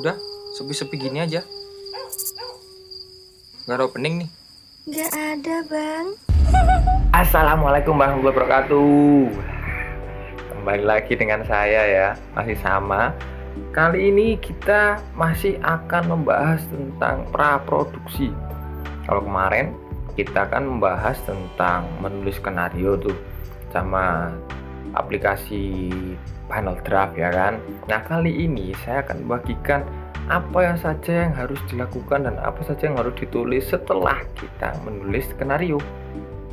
Udah, sepi-sepi gini aja. Gak ada opening nih. Gak ada, Bang. Assalamualaikum warahmatullahi wabarakatuh. Kembali lagi dengan saya ya, masih sama. Kali ini kita masih akan membahas tentang praproduksi. Kalau kemarin kita akan membahas tentang menulis skenario tuh sama aplikasi Final Draft ya kan. Nah, kali ini saya akan membagikan apa yang saja yang harus dilakukan dan apa saja yang harus ditulis setelah kita menulis skenario.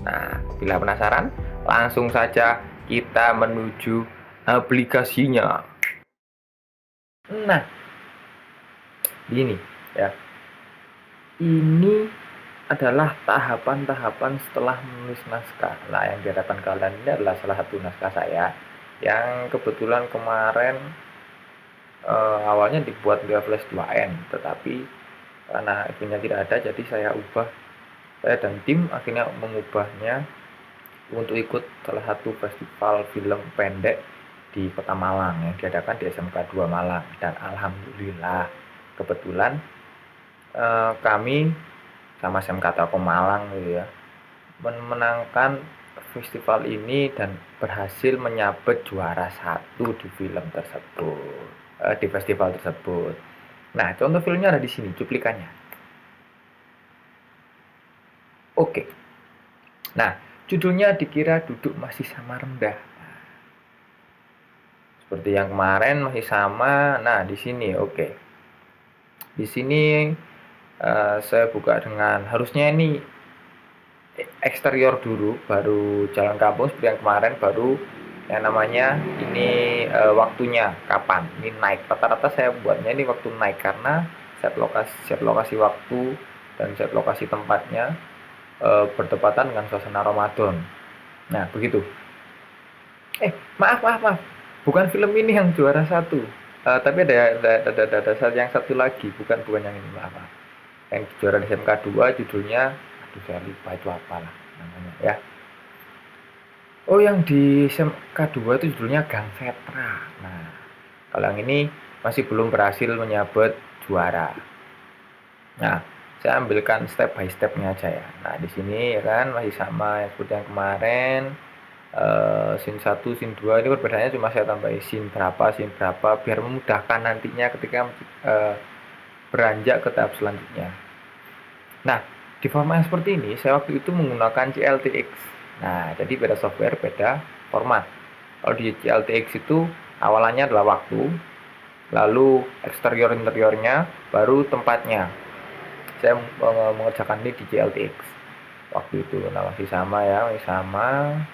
Nah, bila penasaran, langsung saja kita menuju aplikasinya. Nah, gini ya. Ini adalah tahapan-tahapan setelah menulis naskah. Nah, yang di hadapan kalian ini adalah salah satu naskah saya yang kebetulan kemarin awalnya dibuat via Flash 2N, tetapi karena itunya tidak ada, jadi saya dan tim akhirnya mengubahnya untuk ikut salah satu festival film pendek di Kota Malang yang diadakan di SMK 2 Malang. Dan alhamdulillah kebetulan kami sama SMK Telkom Malang gitu ya memenangkan festival ini dan berhasil menyabet juara 1 di film tersebut, di festival tersebut. Nah, contoh filmnya ada di sini cuplikannya. Oke. Nah, judulnya dikira duduk masih sama rendah. Seperti yang kemarin masih sama. Nah, di sini oke. Di sini saya buka dengan harusnya ini eksterior dulu, baru jalan kampung. Seperti yang kemarin baru yang namanya ini waktunya kapan ini naik. Rata-rata saya buatnya ini waktu naik karena set lokasi waktu dan set lokasi tempatnya bertepatan dengan suasana Ramadan. Nah, begitu. Maaf, bukan film ini yang juara 1. Tapi ada yang satu lagi, bukan yang ini, maaf. Yang juara di SMK 2 judulnya, aduh saya lupa itu apalah namanya ya. Oh, yang di SMK 2 itu judulnya Gang Setra. Nah, kalau yang ini masih belum berhasil menyabet juara. Nah, saya ambilkan step by stepnya aja ya. Nah, di sini ya kan masih sama ya, seperti yang kemarin. Scene 1, scene 2 ini perbedaannya cuma saya tambahin scene berapa biar memudahkan nantinya ketika beranjak ke tahap selanjutnya. Nah, di format yang seperti ini saya waktu itu menggunakan CLTX. Nah, jadi beda software, beda format. Kalau di CLTX itu awalannya adalah waktu, lalu eksterior interiornya, baru tempatnya. Saya mengerjakan ini di CLTX waktu itu. Nah, masih sama ya, masih sama,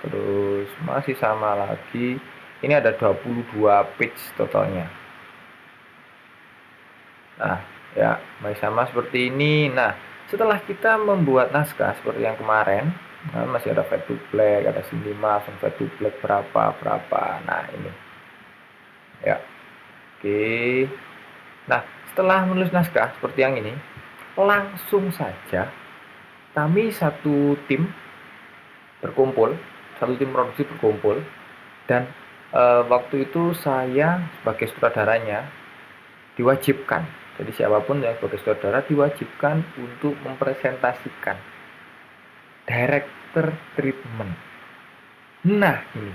terus masih sama lagi. Ini ada 22 page totalnya. Nah, ya masih sama seperti ini. Nah, setelah kita membuat naskah seperti yang kemarin, nah, masih ada fade to black, ada scene 5, fade to black berapa. Nah, ini ya, oke. Nah, setelah menulis naskah seperti yang ini, langsung saja kami satu tim produksi berkumpul, dan waktu itu saya sebagai sutradaranya diwajibkan, jadi siapapun yang sebagai sutradara diwajibkan untuk mempresentasikan director treatment. Nah, ini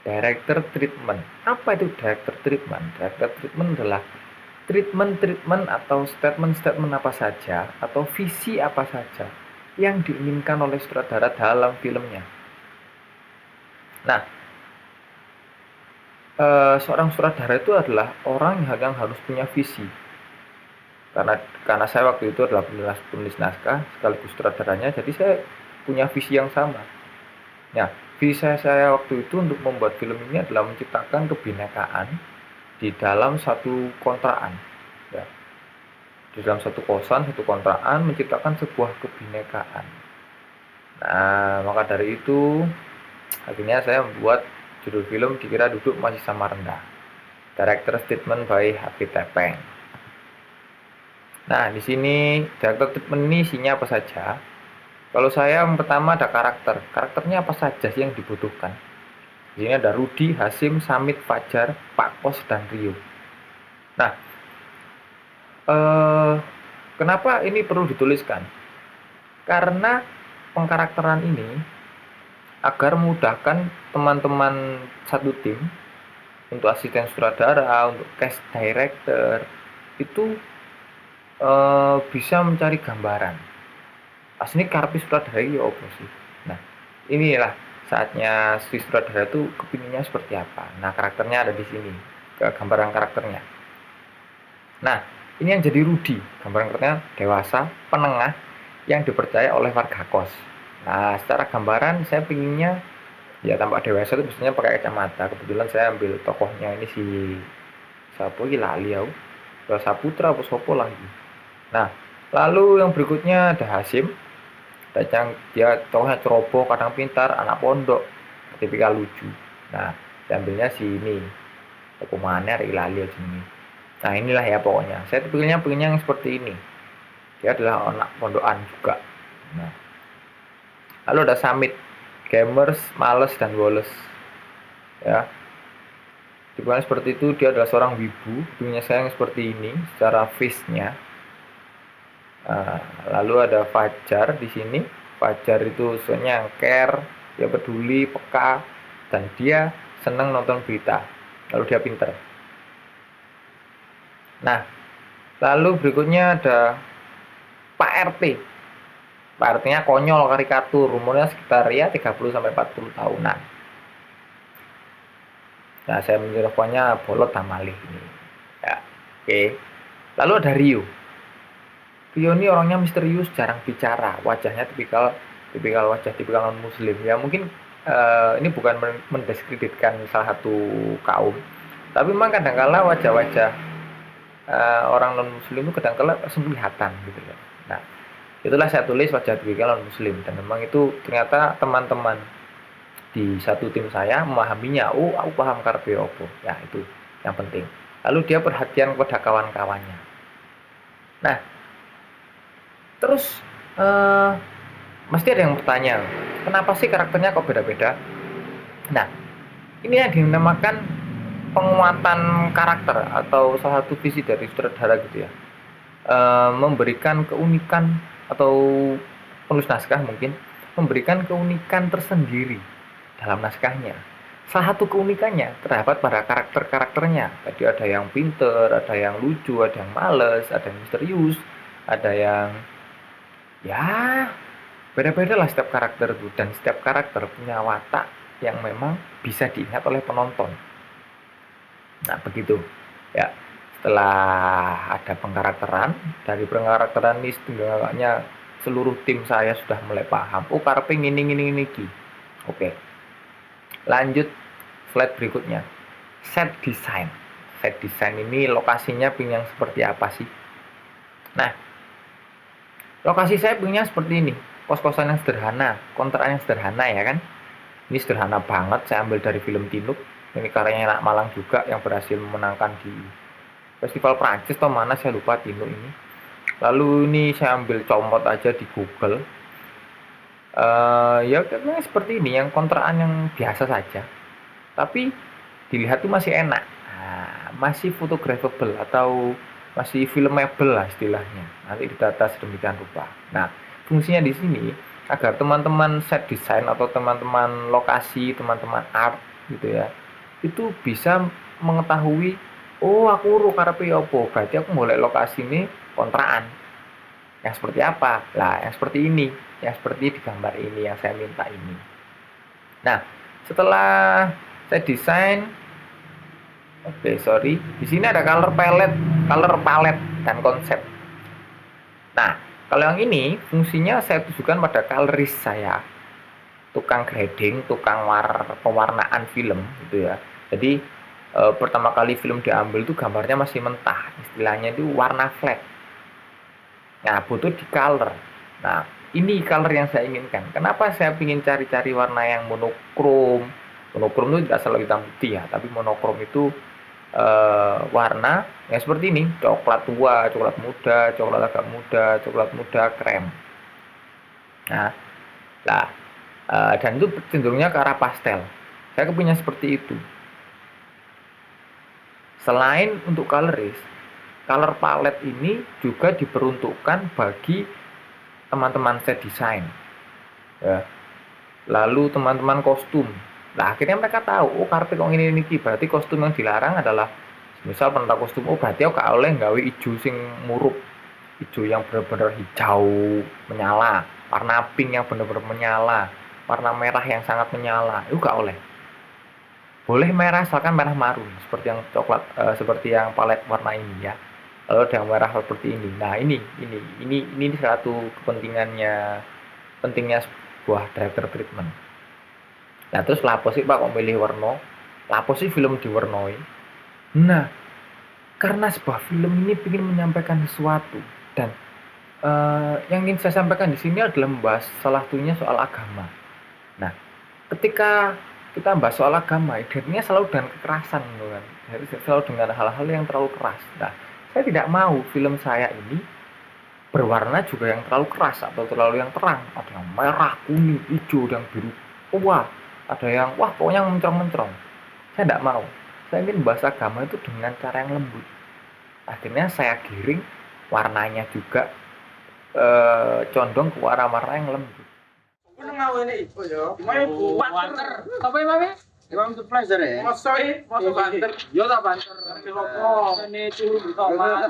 director treatment. Apa itu director treatment? Director treatment adalah treatment atau statement apa saja atau visi apa saja yang diinginkan oleh sutradara dalam filmnya. Nah, seorang sutradara itu adalah orang yang harus punya visi. Karena saya waktu itu adalah penulis naskah sekaligus sutradaranya, jadi saya punya visi yang sama. Nah, visi saya waktu itu untuk membuat film ini adalah menciptakan kebinekaan di dalam satu kontrakan ya. Di dalam satu kosan, satu kontrakan, menciptakan sebuah kebinekaan. Nah, maka dari itu akhirnya saya membuat judul film dikira duduk masih sama rendah. Director Statement by Habib Tepeng. Nah, di sini director statement ini isinya apa saja? Kalau saya yang pertama ada karakternya apa saja sih yang dibutuhkan. Di sini ada Rudi, Hasim, Samit, Fajar, Pak Kos, dan Rio. Nah, eh, kenapa ini perlu dituliskan? Karena pengkarakteran ini agar memudahkan teman-teman satu tim, untuk asisten sutradara, untuk cast director, itu bisa mencari gambaran. Asli karepe sutradara ya apa sih? Nah, inilah saatnya si sutradara itu kepinginnya seperti apa. Nah, karakternya ada di sini, gambaran karakternya. Nah, ini yang jadi Rudy, gambaran karakternya dewasa, penengah, yang dipercaya oleh warga kos. Nah, secara gambaran saya pinginnya ya tampak dewasa itu biasanya pakai kacamata. Kebetulan saya ambil tokohnya ini si siapa iki lali aku. Saputra apa sopo lagi. Nah, lalu yang berikutnya ada Hasim. Dia tokohnya ceroboh, kadang pintar, anak pondok, tipikal lucu. Nah, saya ambilnya si ini. Tokoh mana dari lali aja ini. Nah, inilah ya pokoknya. Saya tipiknya pengennya yang seperti ini. Dia adalah anak pondokan juga. Nah, lalu ada Samit, gamers, males dan woles. Ya, tipikalnya seperti itu. Dia adalah seorang wibu. Punya saya yang seperti ini secara face-nya. Lalu ada Fajar di sini. Fajar itu soalnya care, dia peduli, peka, dan dia senang nonton berita. Lalu dia pinter. Nah, lalu berikutnya ada Pak RT. Pak RT-nya konyol, karikatur, umurnya sekitar ya 30 sampai 40 tahunan. Nah, saya menjelaskannya bolot dan malih ini. Ya, oke. Lalu ada Rio. Rio ini orangnya misterius, jarang bicara, wajahnya tipikal non muslim. Ya mungkin ini bukan mendiskreditkan salah satu kaum, tapi memang kadang-kala wajah-wajah orang non muslim itu kadang-kala kelihatan gitu ya. Nah, itulah saya tulis wajah tipikal non muslim, dan memang itu ternyata teman-teman di satu tim saya memahaminya. Oh, aku paham karepe opo. Ya, itu yang penting. Lalu dia perhatian kepada kawan-kawannya. Nah, terus mesti ada yang bertanya, kenapa sih karakternya kok beda-beda? Nah, ini yang dinamakan penguatan karakter atau salah satu visi dari sutradara gitu ya. Memberikan keunikan, atau penulis naskah mungkin memberikan keunikan tersendiri dalam naskahnya. Salah satu keunikannya terdapat pada karakter-karakternya. Tadi ada yang pinter, ada yang lucu, ada yang males, ada yang misterius, ada yang ya beda-beda lah setiap karakter itu, dan setiap karakter punya watak yang memang bisa diingat oleh penonton. Nah, begitu ya. Setelah ada pengkarakteran, dari pengkarakteran ini setidaknya seluruh tim saya sudah mulai paham. Oh, karepe ini. Oke. Lanjut slide berikutnya. Set design. Set design ini lokasinya pingin yang seperti apa sih? Nah, lokasi saya punya seperti ini. Kos-kosan yang sederhana, kontrakan yang sederhana ya kan. Ini sederhana banget, saya ambil dari film Tinuk. Ini karyanya Anak Malang juga yang berhasil memenangkan di Festival Prancis atau mana saya lupa, Tinuk ini. Lalu ini saya ambil comot aja di Google. Ya kayaknya seperti ini, yang kontrakan yang biasa saja. Tapi dilihat tuh masih enak. Nah, masih photographible atau masih filmable lah istilahnya. Nanti ditata sedemikian rupa. Nah, fungsinya di sini agar teman-teman set design atau teman-teman lokasi, teman-teman art gitu ya, itu bisa mengetahui, oh aku ru karepe opo, berarti aku golek lokasi ini kontrakan. Yang seperti apa? Lah, yang seperti ini, yang seperti di gambar ini yang saya minta ini. Nah, setelah saya desain, di sini ada color palette dan konsep. Nah, kalau yang ini fungsinya saya tujukan pada coloris saya, tukang grading, tukang pewarnaan film gitu ya. Jadi pertama kali film diambil itu gambarnya masih mentah, istilahnya itu warna flat. Nah, butuh di color. Nah, ini color yang saya inginkan. Kenapa saya ingin cari-cari warna yang monokrom? Monokrom itu tidak selalu hitam putih ya, tapi monokrom itu warna yang seperti ini, coklat tua, coklat muda, coklat agak muda, coklat muda, krem. Nah, dan itu cenderungnya ke arah pastel. Saya kepingin seperti itu. Selain untuk coloris, color palette ini juga diperuntukkan bagi teman-teman set design ya. Lalu teman-teman kostum. Nah, akhirnya mereka tahu, oh karpet kok ini berarti kostum yang dilarang adalah misal penata kostum, oh berarti aku gak oleh gawe ijo sing murup, ijo yang benar-benar hijau menyala, warna pink yang benar-benar menyala, warna merah yang sangat menyala, itu gak oleh. Boleh merah asalkan merah marun seperti yang coklat, seperti yang palet warna ini ya. Lalu ada yang merah seperti ini. Nah, ini satu pentingnya sebuah director treatment. Nah, terus lapo sih Pak kok milih warna? Lapo sih film diwarnai? Nah, karena sebuah film ini ingin menyampaikan sesuatu dan yang ingin saya sampaikan di sini adalah membahas salah satunya soal agama. Nah, ketika kita bahas soal agama, identiknya selalu dengan kekerasan, kan? Selalu dengan hal-hal yang terlalu keras. Nah, saya tidak mau film saya ini berwarna juga yang terlalu keras atau terlalu yang terang. Ada yang merah, kuning, hijau, dan biru. Wah, ada yang pokoknya mencrong-mencrong. Saya tidak mau. Saya ingin bahas agama itu dengan cara yang lembut. Akhirnya saya giring warnanya juga condong ke warna-warna yang lembut. Apa ya, Mami? Emang itu pleasure ya? Masuk banter. Yo tak banter. Lopo. Ini turu bisa, Mas.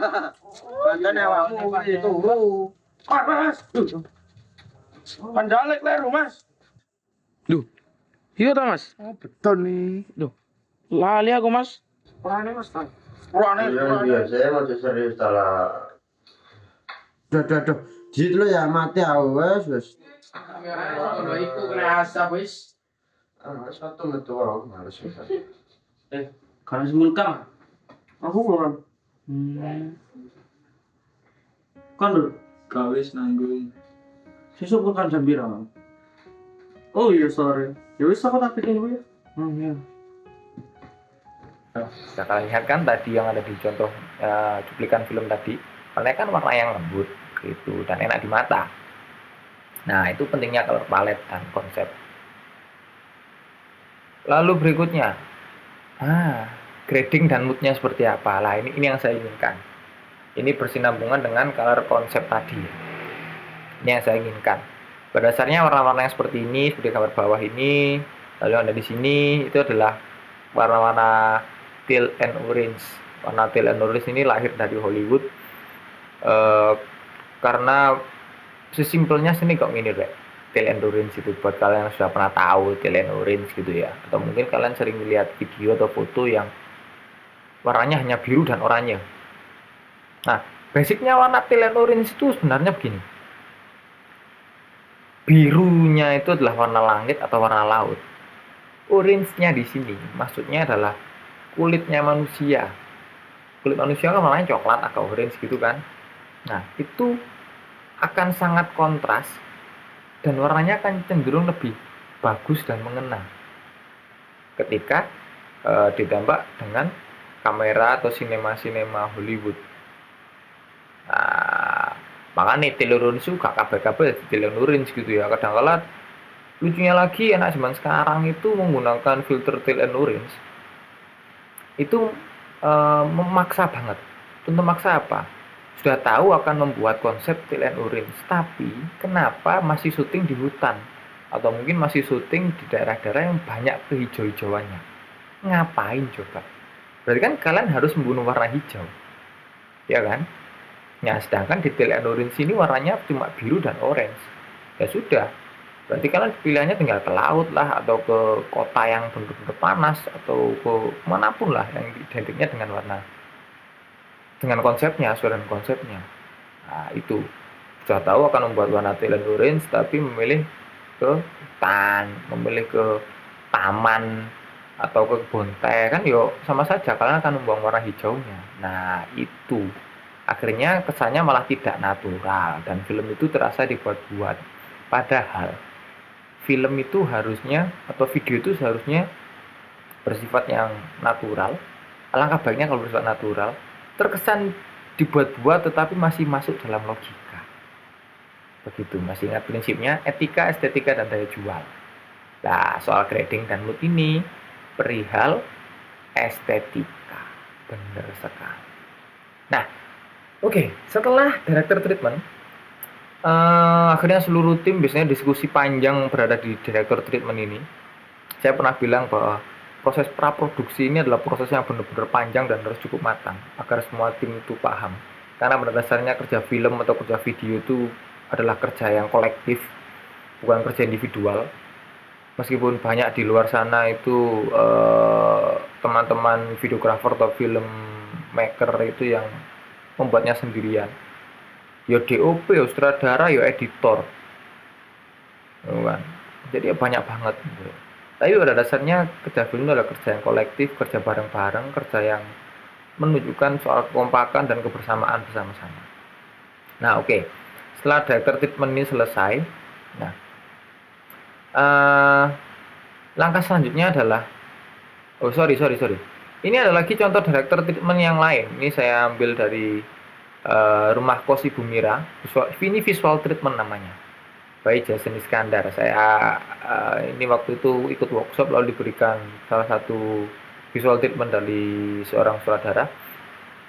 Banten awakmu itu. Mas. Pandalek leru, Mas. Duh. Iya ta, Mas? Oh, betul nih. Duh. Lali aku, Mas. Purane, Mas. Purane. Iya biasa masih serius salah. Duh. Jit lo ya mati aku wes. Ono iku kena asap wis. Satu metu aku males. Kan semulkang. Aku kan. Kan lho, gawe nanggung. Sesuk kan jam pira, Mang? Oh iya sore. Ya wis aku tak bikin dulu ya. Iya. Nah, kalian lihat kan tadi yang ada di contoh cuplikan film tadi, warnanya kan warna yang lembut gitu dan enak di mata. Nah, itu pentingnya color palette dan konsep. Lalu berikutnya, grading dan moodnya seperti apa? Lah, ini yang saya inginkan. Ini bersinambungan dengan color konsep tadi. Ini yang saya inginkan. Pada dasarnya warna-warna yang seperti ini, seperti gambar bawah ini, lalu yang ada di sini itu adalah warna-warna teal and orange. Warna teal and orange ini lahir dari Hollywood karena sesimpelnya sini kok gini deh. Teal and orange itu buat kalian yang sudah pernah tahu teal and orange gitu ya, atau mungkin kalian sering melihat video atau foto yang warnanya hanya biru dan oranye. Nah, basicnya warna teal and orange itu sebenarnya begini. Birunya itu adalah warna langit atau warna laut. Orange-nya di sini maksudnya adalah kulitnya manusia. Kulit manusia kan warnanya coklat atau orange gitu kan. Nah, itu akan sangat kontras dan warnanya akan cenderung lebih bagus dan mengena ketika ditembak dengan kamera atau sinema Hollywood. Nah, makanya teal orange juga kabel-kabel teal orange gitu ya. Kadang-kala lucunya lagi anak zaman sekarang itu menggunakan filter teal and orange itu memaksa banget. Untuk memaksa apa? Sudah tahu akan membuat konsep teal and orange, tapi kenapa masih syuting di hutan atau mungkin masih syuting di daerah-daerah yang banyak kehijau-hijauannya? Ngapain coba? Berarti kan kalian harus membunuh warna hijau, ya kan? Nah, sedangkan di teal and orange ini warnanya cuma biru dan orange. Ya sudah, berarti kalian pilihannya tinggal ke laut lah atau ke kota yang benar-benar panas atau ke manapun lah yang identiknya dengan warna, dengan konsepnya, sesuai dengan konsepnya. Nah, itu sudah tahu akan membuat warna teal and orange tapi memilih ke hutan, memilih ke taman atau ke kebun teh, kan yo sama saja kalian akan membuang warna hijaunya. Nah, itu akhirnya kesannya malah tidak natural dan film itu terasa dibuat-buat. Padahal film itu harusnya atau video itu seharusnya bersifat yang natural. Alangkah baiknya kalau bersifat natural, terkesan dibuat-buat tetapi masih masuk dalam logika. Begitu, masih ingat prinsipnya etika, estetika, dan daya jual. Nah, soal grading dan mood ini perihal estetika. Benar sekali. Nah, Oke, setelah director treatment, akhirnya seluruh tim biasanya diskusi panjang berada di director treatment ini. Saya pernah bilang bahwa proses praproduksi ini adalah proses yang benar-benar panjang dan harus cukup matang agar semua tim itu paham. Karena pada dasarnya kerja film atau kerja video itu adalah kerja yang kolektif, bukan kerja individual. Meskipun banyak di luar sana itu teman-teman videografer atau film maker itu yang membuatnya sendirian. Ya DOP, ya sutradara, ya editor. Kan. Jadi ya banyak banget. Tapi pada dasarnya kerja film itu adalah kerja yang kolektif, kerja bareng-bareng, kerja yang menunjukkan soal kekompakan dan kebersamaan bersama-sama. Nah, oke. Setelah director treatment ini selesai, nah langkah selanjutnya adalah sorry. Ini ada lagi contoh director treatment yang lain. Ini saya ambil dari Rumah Kos Ibu Mira. Ini visual treatment namanya, by Jason Iskandar. Saya ini waktu itu ikut workshop lalu diberikan salah satu visual treatment dari seorang sutradara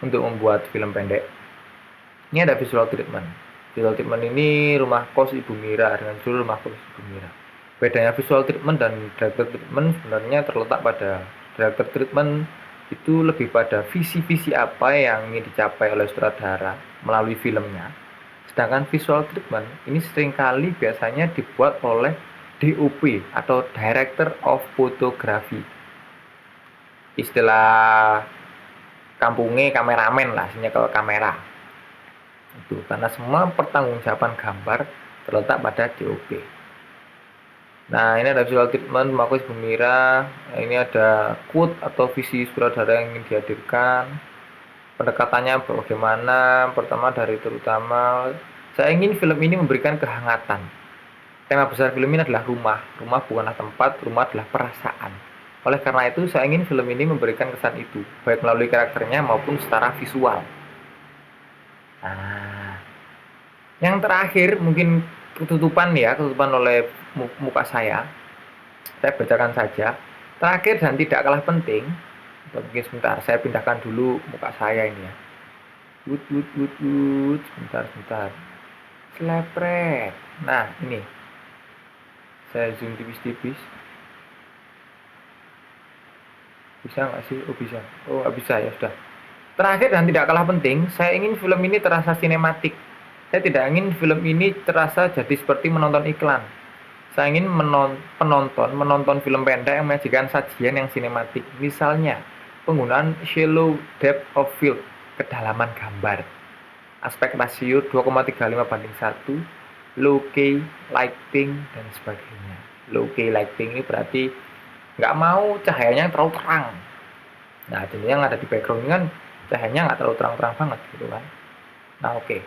untuk membuat film pendek. Ini ada visual treatment. Visual treatment ini Rumah Kos Ibu Mira dengan judul Rumah Kos Ibu Mira. Bedanya visual treatment dan director treatment sebenarnya terletak pada director treatment itu lebih pada visi-visi apa yang ingin dicapai oleh sutradara melalui filmnya. Sedangkan visual treatment ini seringkali biasanya dibuat oleh DOP atau Director of Photography. Istilah kampungnya kameramen lah, isinya kalau kamera. Itu karena semua pertanggungjawaban gambar terletak pada DOP. Nah, ini ada visual treatment Rumah Kos Ibu Mira. Ini ada quote atau visi sutradara yang ingin dihadirkan. Pendekatannya bagaimana? Pertama terutama saya ingin film ini memberikan kehangatan. Tema besar film ini adalah rumah. Rumah bukanlah tempat, rumah adalah perasaan. Oleh karena itu, saya ingin film ini memberikan kesan itu, baik melalui karakternya maupun secara visual. Nah, yang terakhir mungkin ketutupan oleh muka saya bacakan saja. Terakhir dan tidak kalah penting, mungkin sebentar saya pindahkan dulu muka saya ini ya. Sebentar. Selepret. Nah, ini saya zoom tipis-tipis. Bisa nggak sih? Oh bisa. Oh nggak bisa, ya sudah. Terakhir dan tidak kalah penting, saya ingin film ini terasa sinematik. Saya tidak ingin film ini terasa jadi seperti menonton iklan. Saya ingin penonton menonton film pendek yang menyajikan sajian yang sinematik. Misalnya, penggunaan shallow depth of field, kedalaman gambar. Aspek rasio 2,35:1, low key lighting, dan sebagainya. Low key lighting ini berarti nggak mau cahayanya terlalu terang. Nah, jadi yang ada di background ini kan cahayanya nggak terlalu terang-terang banget gitu kan. Nah, oke.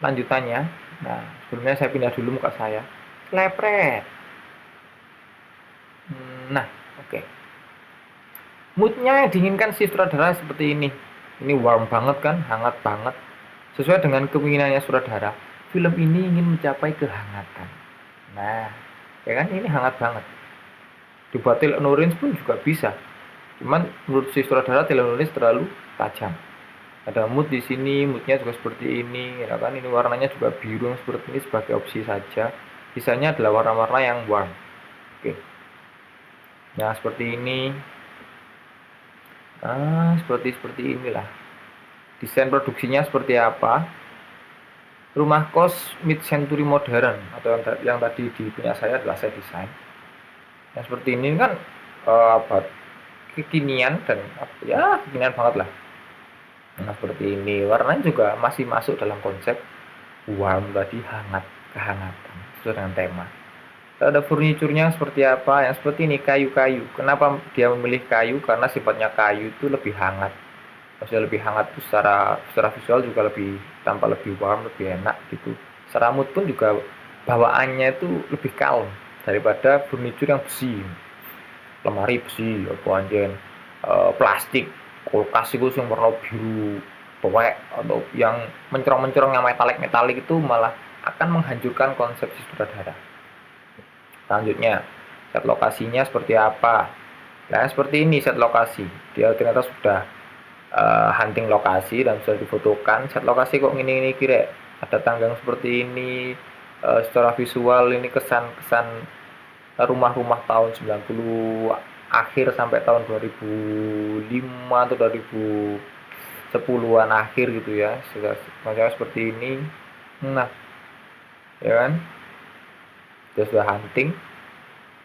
Lanjutannya, nah sebelumnya saya pindah dulu muka saya. Lepret. Nah, oke. Moodnya diinginkan si sutradara seperti ini. Ini warm banget kan, hangat banget. Sesuai dengan keinginannya sutradara, film ini ingin mencapai kehangatan. Nah, ya kan ini hangat banget. Dibuat orange pun juga bisa. Cuman menurut si sutradara orange terlalu tajam. Ada mood di sini, moodnya juga seperti ini, ya kan? Ini warnanya juga biru seperti ini sebagai opsi saja. Sisanya adalah warna-warna yang warm. Oke. Nah, seperti ini. Seperti inilah. Desain produksinya seperti apa? Rumah kos mid-century modern atau yang tadi di punya saya adalah saya desain. Yang seperti ini kan kekinian dan ya kekinian banget lah. Nah, seperti ini warnanya juga masih masuk dalam konsep warm tadi, hangat, kehangatan sesuai dengan tema. Ada furniturnya seperti apa? Yang seperti ini, kayu-kayu. Kenapa dia memilih kayu? Karena sifatnya kayu itu lebih hangat. Maksudnya lebih hangat itu secara visual juga tampak lebih warm, lebih enak gitu. Secara mood pun juga bawaannya itu lebih calm daripada furnitur yang besi. Lemari besi, plastik, kulkas itu yang warna biru tuwek atau yang mencerong-mencerong yang metalik itu malah akan menghancurkan konsep si sutradara. Selanjutnya, set lokasinya seperti apa? Nah, seperti ini set lokasi. Dia ternyata sudah hunting lokasi dan sudah difotokan, set lokasi kok gini kira ada tanggang seperti ini, secara visual ini kesan-kesan rumah-rumah tahun 90 akhir sampai tahun 2005 atau 2010-an akhir gitu ya, macam seperti ini. Nah, ya kan, sudah hunting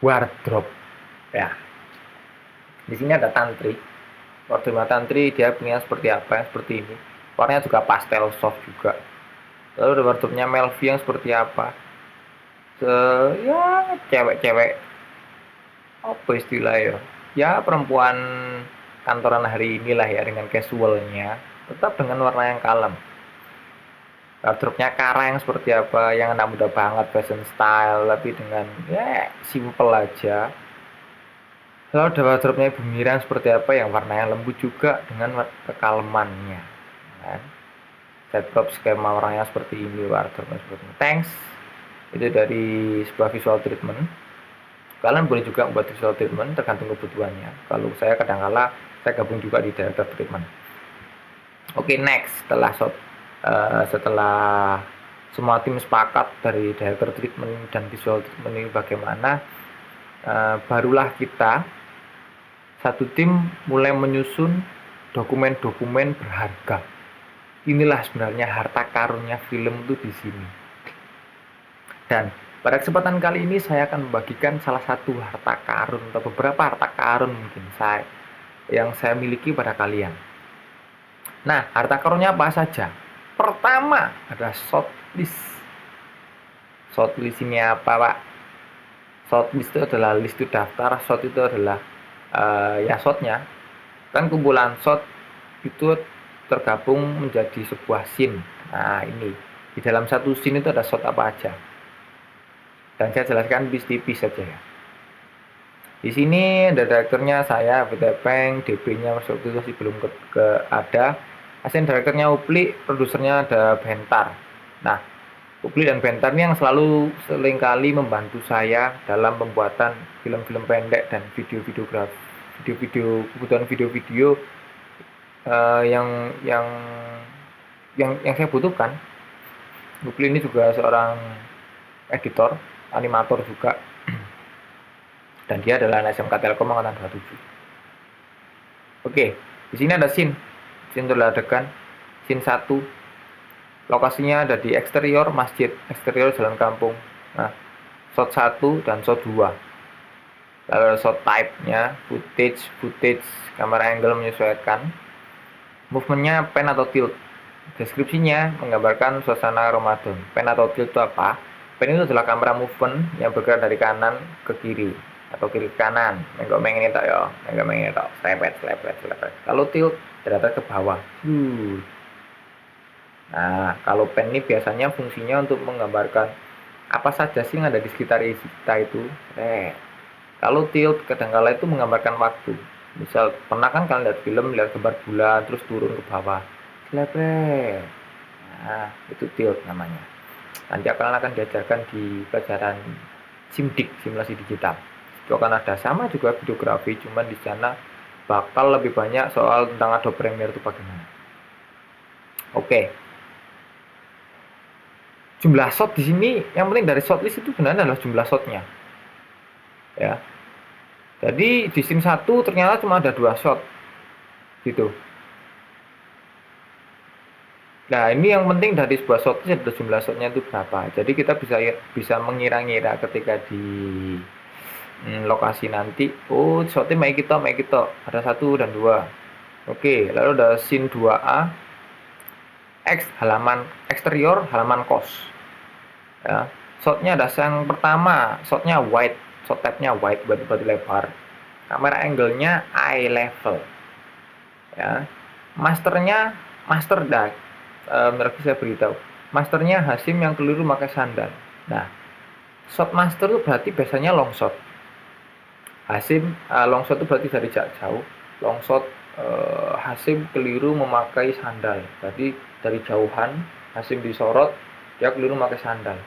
wardrobe ya. Di sini ada tantri. Wardrobe tantri dia punya seperti apa? Seperti ini. Warnanya juga pastel soft juga. Lalu ada wardrobe-nya Melvi yang seperti apa? Ya cewek-cewek apa istilahnya? Ya perempuan kantoran hari inilah ya, dengan casualnya, tetap dengan warna yang kalem. Wardrobe-nya Kara yang seperti apa? Yang anak muda banget, fashion style, tapi dengan ya simple aja. Lalu ada wardrobe-nya Ibu Mira seperti apa? Yang warnanya lembut juga dengan kekalemannya. Kan? Set skema warnanya seperti ini, wardrobe seperti ini. Thanks. Itu dari sebuah visual treatment. Kalian boleh juga membuat visual treatment tergantung kebutuhannya. Kalau saya kadang-kala saya gabung juga di director treatment. Oke, next. Setelah semua tim sepakat dari director treatment dan visual treatment ini bagaimana, barulah kita satu tim mulai menyusun dokumen-dokumen berharga. Inilah sebenarnya harta karunnya film itu di sini. Dan pada kesempatan kali ini saya akan membagikan salah satu harta karun atau beberapa harta karun mungkin yang saya miliki pada kalian. Nah, harta karunnya apa saja? Pertama ada shortlist. Shortlist ini apa, Pak? Shortlist itu adalah list daftar. Shot itu adalah ya shotnya. Kan kumpulan shot itu tergabung menjadi sebuah scene. Nah, ini di dalam satu scene itu ada shot apa aja. Dan saya jelaskan tipis saja ya. Di sini ada direkturnya saya, VTPeng, DP-nya waktu itu masih belum ada. Asisten direkturnya Upli, produsernya ada Bentar. Nah, Upli dan Bentar ini yang seringkali membantu saya dalam pembuatan film-film pendek dan kebutuhan video-video yang saya butuhkan. Upli ini juga seorang editor, animator juga, dan dia adalah anak SMK Telkom angkatan 27. Oke, di sini ada scene adegan, scene 1, lokasinya ada di eksterior masjid, eksterior jalan kampung. Nah, shot 1 dan shot 2. Lalu shot type-nya, footage, kamera angle menyesuaikan, movementnya pan atau tilt. Deskripsinya menggambarkan suasana Ramadan. Pan atau tilt itu apa? Pan itu adalah kamera movement yang bergerak dari kanan ke kiri atau kiri ke kanan. Enggak mengen itu ya, enggak mengen itu. Slepet. Kalau tilt derajat ke bawah. Nah, kalau pan ini biasanya fungsinya untuk menggambarkan apa saja sih yang ada di sekitar kita itu. Kalau tilt kadang-kala itu menggambarkan waktu. Misal pernah kan kalian lihat film, lihat gambar bulan terus turun ke bawah. Slepet. Nah, itu tilt namanya. Nanti akan diajarkan di pelajaran SIMDIK, simulasi digital. Itu akan ada, sama juga videografi, cuman di sana bakal lebih banyak soal tentang Adobe Premiere itu bagaimana. Oke. Jumlah shot di sini, yang penting dari shortlist itu sebenarnya adalah jumlah shotnya. Ya. Jadi di scene 1 ternyata cuma ada 2 shot. Gitu. Nah, ini yang penting dari sebuah shotnya ada jumlah shotnya itu berapa. Jadi kita bisa mengira-ngira ketika di lokasi nanti, oh shotnya make it ada 1 dan 2. Oke, lalu ada scene 2A, halaman eksterior, halaman kos. Ya, shotnya ada yang pertama, shotnya wide, shot type-nya wide, batu lebar. Kamera angle-nya eye level. Ya, master dah. Mereka saya beritahu, masternya Hasim yang keliru pakai sandal. Nah, shot master itu berarti biasanya long shot. Hasim long shot itu berarti dari jarak jauh. Long shot Hasim keliru memakai sandal. Jadi dari jauhan Hasim disorot, dia keliru memakai sandal.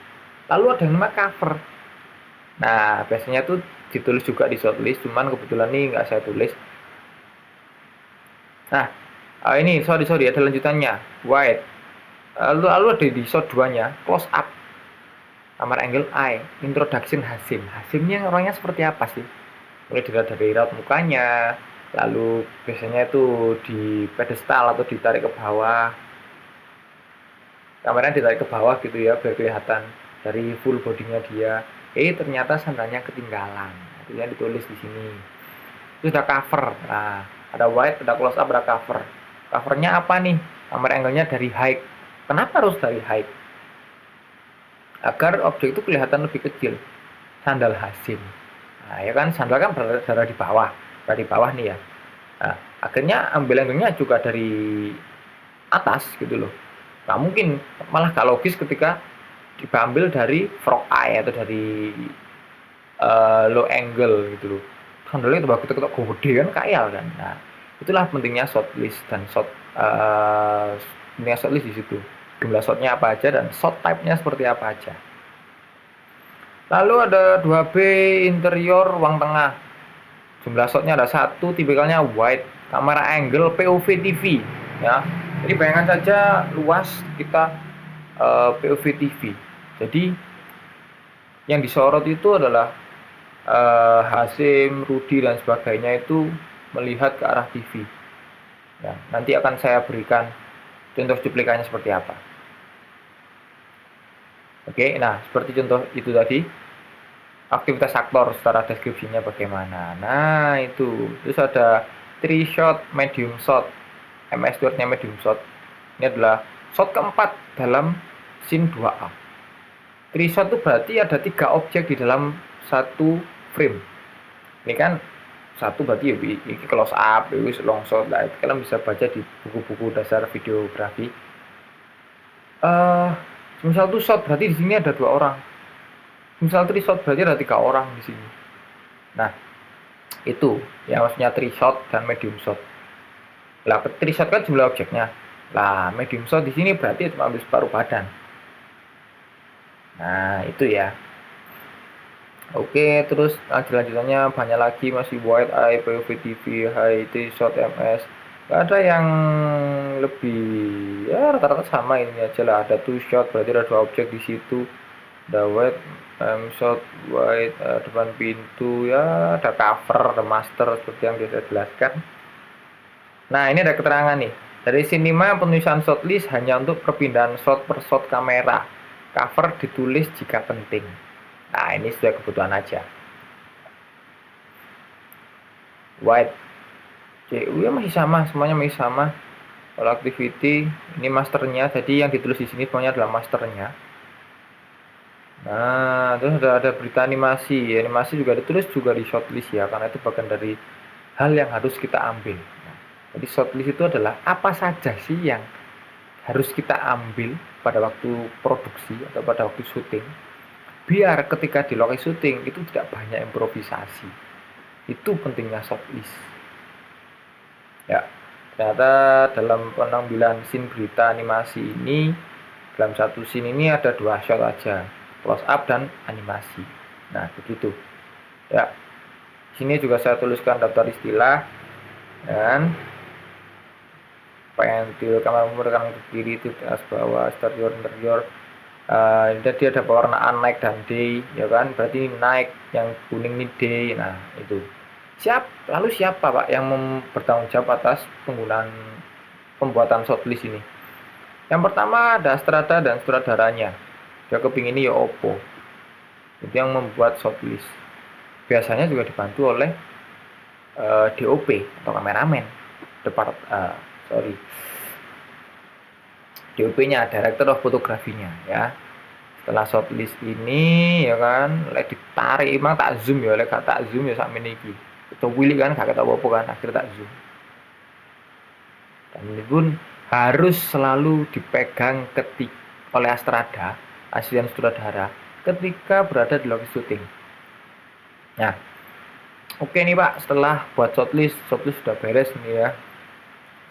Lalu ada yang namanya cover. Nah, biasanya tuh ditulis juga di shortlist, cuman kebetulan nih nggak saya tulis. Nah, Ini sorry ada lanjutannya. Wide. Lalu ada di shot 2-nya, close up. Camera angle eye, introduction Hasim. Hasimnya orangnya seperti apa sih? Mulai dari raut mukanya, lalu biasanya itu di pedestal atau ditarik ke bawah. Kameranya ditarik ke bawah gitu ya, biar kelihatan dari full bodinya dia. Ternyata sandalnya ketinggalan. Itu yang ditulis di sini. Itu sudah cover. Nah, ada wide, ada close up, ada cover. Covernya apa nih? Kamera angle-nya dari high. Kenapa harus dari high? Agar objek itu kelihatan lebih kecil. Sandal Hasim. Nah, ya kan sandal kan berada di bawah. Berada di bawah nih ya. Nah, akhirnya ambil angle-nya juga dari atas gitu loh. Nah, mungkin malah gak logis ketika diambil dari frog eye atau dari low angle gitu loh. Sandalnya itu bagus ketok gede kan kayal kan. Nah, itulah pentingnya shot list dan pentingnya shot list di situ. Jumlah shotnya apa aja dan shot type-nya seperti apa aja. Lalu ada 2B interior ruang tengah. Jumlah shotnya ada 1, tipikalnya wide, kamera angle POV TV ya. Jadi bayangkan saja luas kita POV TV. Jadi yang disorot itu adalah Hasim, Rudi dan sebagainya itu melihat ke arah TV. Ya, nanti akan saya berikan contoh cuplikannya seperti apa. Oke, nah seperti contoh itu tadi. Aktivitas aktor secara deskripsinya bagaimana. Nah itu. Terus ada 3 shot, medium shot. MS wordnya medium shot. Ini adalah shot keempat dalam scene 2A. 3 shot itu berarti ada 3 objek di dalam satu frame. Ini kan satu berarti ya ini close up, ini long shot lah. Kalian bisa baca di buku-buku dasar videografi. Misal itu shot berarti di sini ada 2 orang. Misal 3 shot berarti ada 3 orang di sini. Nah, itu ya maksudnya 3 shot dan medium shot. Lah 3 shot kan jumlah objeknya. Lah medium shot di sini berarti cuma ambil separuh badan. Nah, itu ya. Oke, terus lanjutannya banyak lagi, masih wide eye, POV TV, high 3 shot, MS. Gak ada yang lebih, ya rata-rata sama ini aja lah. Ada 2 shot berarti ada 2 objek di situ. Ada wide, shot, wide, depan pintu, ya ada cover, ada master seperti yang biasa jelaskan. Nah, ini ada keterangan nih. Dari scene 5 penulisan shot list hanya untuk perpindahan shot per shot kamera. Cover ditulis jika penting. Nah, ini sudah kebutuhan aja. Wide. CU ya masih sama, semuanya masih sama. Kalau activity, ini masternya. Jadi yang ditulis di sini semuanya adalah masternya. Nah, terus ada berita animasi. Animasi juga ditulis juga di shortlist ya, karena itu bagian dari hal yang harus kita ambil. Nah, jadi shortlist itu adalah apa saja sih yang harus kita ambil pada waktu produksi atau pada waktu syuting, biar ketika di lokasi syuting itu tidak banyak improvisasi. Itu pentingnya shortlist. Ya, ternyata dalam penampilan scene berita animasi ini, dalam satu scene ini ada 2 shot aja, close up dan animasi. Nah, begitu. Ya, sini juga saya tuliskan daftar istilah dan pentil kamera merekam ke kiri itu di atas bawah, exterior interior. Jadi ada pewarnaan night dan day, ya kan? Berarti ini night, yang kuning ini day. Nah, itu. Lalu siapa Pak yang bertanggung jawab atas pembuatan shortlist ini? Yang pertama ada Strada dan sutradaranya. Dia kepingin ini ya Oppo. Itu yang membuat shortlist. Biasanya juga dibantu oleh DOP atau kameramen. DOP-nya, Director of Photography-nya ya. Setelah shortlist ini ya kan, lek ditarik emang tak zoom ya, lek gak tak zoom ya sak meniki. Itu willy kan gak ketahui apa kan, akhirnya tak zoom. Dan ini pun harus selalu dipegang oleh Astrada, asisten sutradara ketika berada di lokasi syuting. Nah, oke nih Pak, setelah buat shortlist sudah beres nih ya.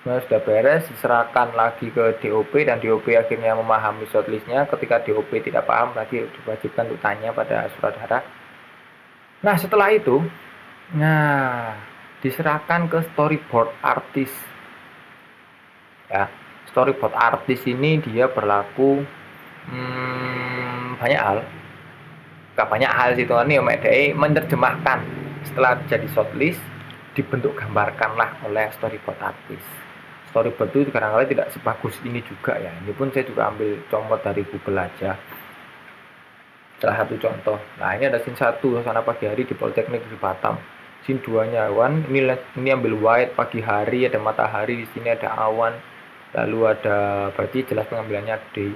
Sudah beres, diserahkan lagi ke DOP dan DOP akhirnya memahami shortlistnya. Ketika DOP tidak paham, lagi diwajibkan untuk tanya pada sutradara. Nah, setelah itu, diserahkan ke storyboard artis. Ya, storyboard artis ini dia berlaku banyak hal. Gak banyak hal sih tuh nih, menerjemahkan setelah jadi shortlist dibentuk gambarkanlah oleh storyboard artis. Storyboard itu kadang-kadang tidak sebagus ini juga ya. Ini pun saya juga ambil contoh dari Google aja. Salah satu contoh. Nah, ini ada scene 1 suasana pagi hari di Politeknik di Batam. Scene 2-nya awan. Ini ambil white pagi hari, ada matahari, di sini ada awan. Lalu ada berarti jelas pengambilannya day.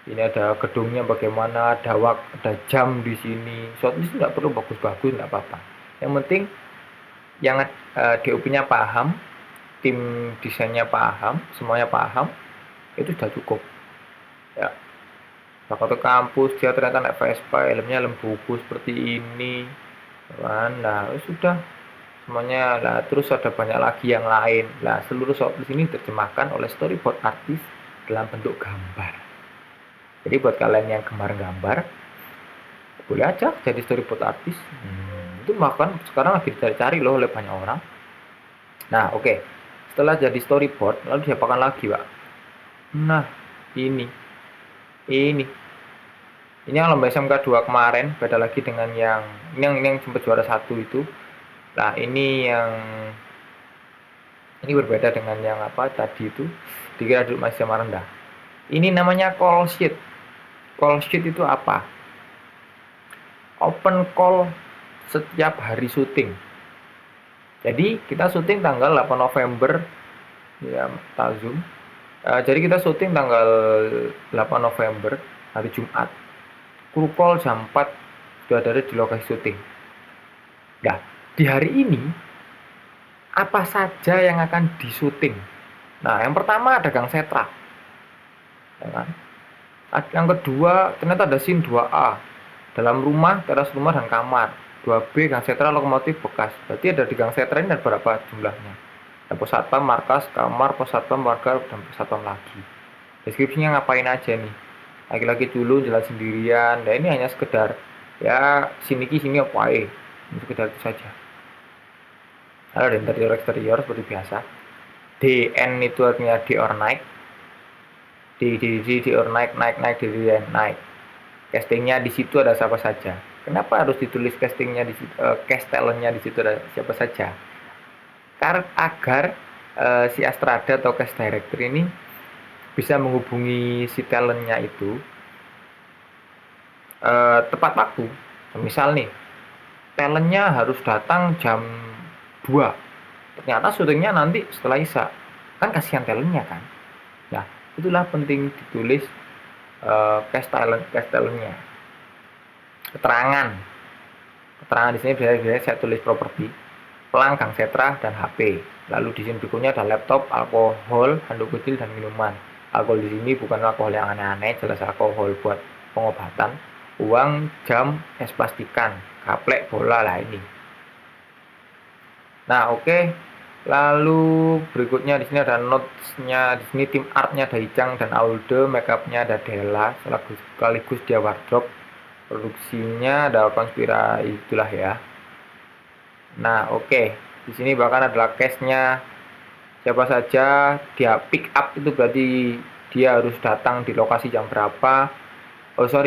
Ini ada gedungnya bagaimana, ada jam di sini. Shortlist tidak perlu bagus-bagus, tidak apa-apa. Yang penting yang DOP-nya paham, tim desainnya paham, semuanya paham, itu sudah cukup. Ya. Waktu kampus dia ternyata naik Vespa, helmnya buku seperti ini. Nah, sudah semuanya lah. Terus ada banyak lagi yang lain. Nah, seluruh shortlist ini diterjemahkan oleh storyboard artis dalam bentuk gambar. Jadi buat kalian yang gemar gambar, boleh aja jadi storyboard artis. Itu bahkan sekarang lagi dicari-cari loh oleh banyak orang. Nah, oke. Setelah jadi storyboard, lalu diapakan lagi, Pak? Nah, ini yang lomba SMK 2 kemarin, beda lagi dengan yang sempat juara 1 itu. Nah, ini berbeda dengan yang apa tadi itu, dikira duduk masih sama rendah. Ini namanya call sheet. Call sheet itu apa? Open call setiap hari syuting. Jadi kita syuting tanggal 8 November ya, Zoom. Jadi kita syuting tanggal 8 November hari Jumat. Kru call jam 4 sudah ada di lokasi syuting. Nah, di hari ini apa saja yang akan disuting? Nah, yang pertama ada Gang Setra. Ya kan? Yang kedua ternyata ada scene 2A. Dalam rumah, teras rumah dan kamar. 2B Gang Setra lokomotif bekas. Berarti ada di Gang Setra ini ada berapa jumlahnya? Ada pos satpam, markas, kamar, pos satpam, warga, dan pos satpam lagi. Deskripsinya ngapain aja nih? Lagi-lagi dulu jalan sendirian. Nah, ini hanya sekedar ya sini apa ini sekedar itu saja. Lalu ada interior-eksterior seperti biasa. DN itu artinya day or night. Day or night, naik, naik. Castingnya di situ ada siapa saja. Kenapa harus ditulis castingnya di situ, cast talentnya di situ ada siapa saja? Karena agar si Astrada atau cast director ini bisa menghubungi si talentnya itu tepat waktu. Misal nih, talentnya harus datang jam 2. Ternyata syutingnya nanti setelah Isya. Kan kasihan talentnya kan. Nah, itulah penting ditulis cast talentnya. Keterangan di sini biasanya saya tulis properti, pelang, Gang Setra, dan HP. Lalu di sini berikutnya ada laptop, alkohol, handuk kecil, dan minuman. Alkohol di sini bukan alkohol yang aneh-aneh, jelas alkohol buat pengobatan. Uang, jam, es plastikan, kaplek, bola lah ini. Nah, oke. Lalu berikutnya di sini ada notes-nya. Di sini tim art-nya ada Icang dan Aude, make-up-nya ada Della, sekaligus dia wardrobe. Produksinya ada konspirasi itulah ya. Nah, oke. Di sini bahkan adalah case-nya. Siapa saja dia pick up itu berarti dia harus datang di lokasi jam berapa.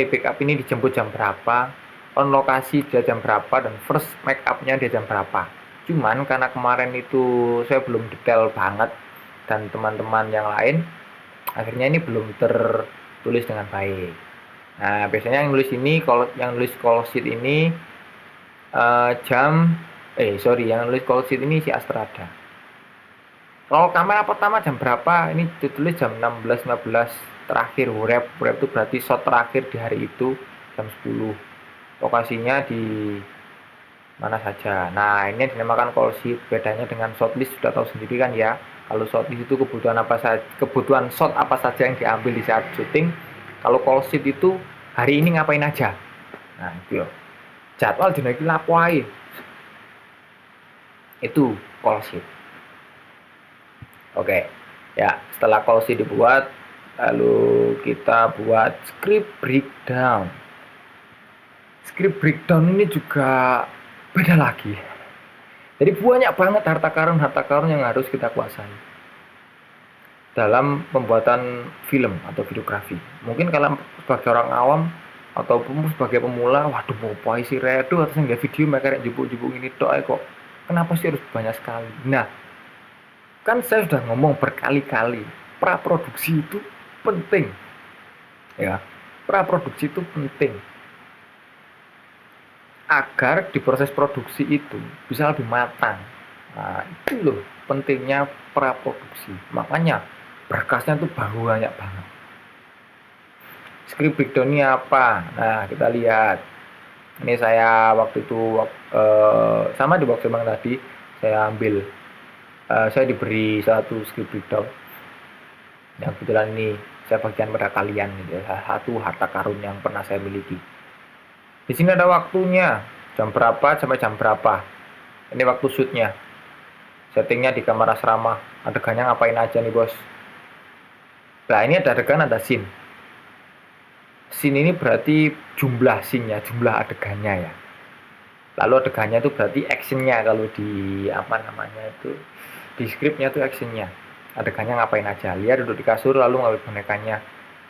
Pick up ini dijemput jam berapa. On lokasi dia jam berapa dan first make up-nya dia jam berapa. Cuman karena kemarin itu saya belum detail banget dan teman-teman yang lain, akhirnya ini belum tertulis dengan baik. Nah, biasanya yang nulis call sheet ini yang nulis call sheet ini si Astrada. Kalau kamera pertama jam berapa? Ini ditulis jam 16.15 terakhir. Wrap itu berarti shot terakhir di hari itu jam 10. Lokasinya di mana saja. Nah, ini yang dinamakan call sheet. Bedanya dengan shortlist sudah tahu sendiri kan ya. Kalau shortlist itu kebutuhan shot apa saja yang diambil di saat syuting. Kalau call sheet itu hari ini ngapain aja. Nah, itu loh. Jadwal dina iki lapo ae. Itu call sheet. Oke. Ya, setelah call sheet dibuat, lalu kita buat script breakdown. Script breakdown ini juga beda lagi. Jadi banyak banget harta karun yang harus kita kuasai. dalam pembuatan film atau videografi. Mungkin kalian sebagai orang awam ataupun sebagai pemula, waduh mau apa sih redo atau nggak video mereka jebuk-jebuk ini tok kok. Kenapa sih harus banyak sekali? Nah, kan saya sudah ngomong berkali-kali, praproduksi itu penting. Ya, praproduksi itu penting agar di proses produksi itu bisa lebih matang. Nah, itu loh pentingnya praproduksi. Makanya berkasnya tuh banyak banget. Script breakdown ini apa? Nah, kita lihat. Ini saya waktu itu sama di box emang tadi saya ambil. Saya diberi satu script breakdown. Yang kebetulan ini saya bagikan pada kalian. Salah satu harta karun yang pernah saya miliki. Di sini ada waktunya, jam berapa sampai jam berapa. Ini waktu shootnya. Settingnya di kamar asrama. Adegannya ngapain aja nih bos. Nah ini ada adegan, ada scene. Scene ini berarti jumlah scene-nya, jumlah adegannya ya. Lalu adegannya itu berarti action-nya. Kalau di di script-nya itu action-nya. Adegannya ngapain aja. Lihat duduk di kasur lalu ngambil bonekanya.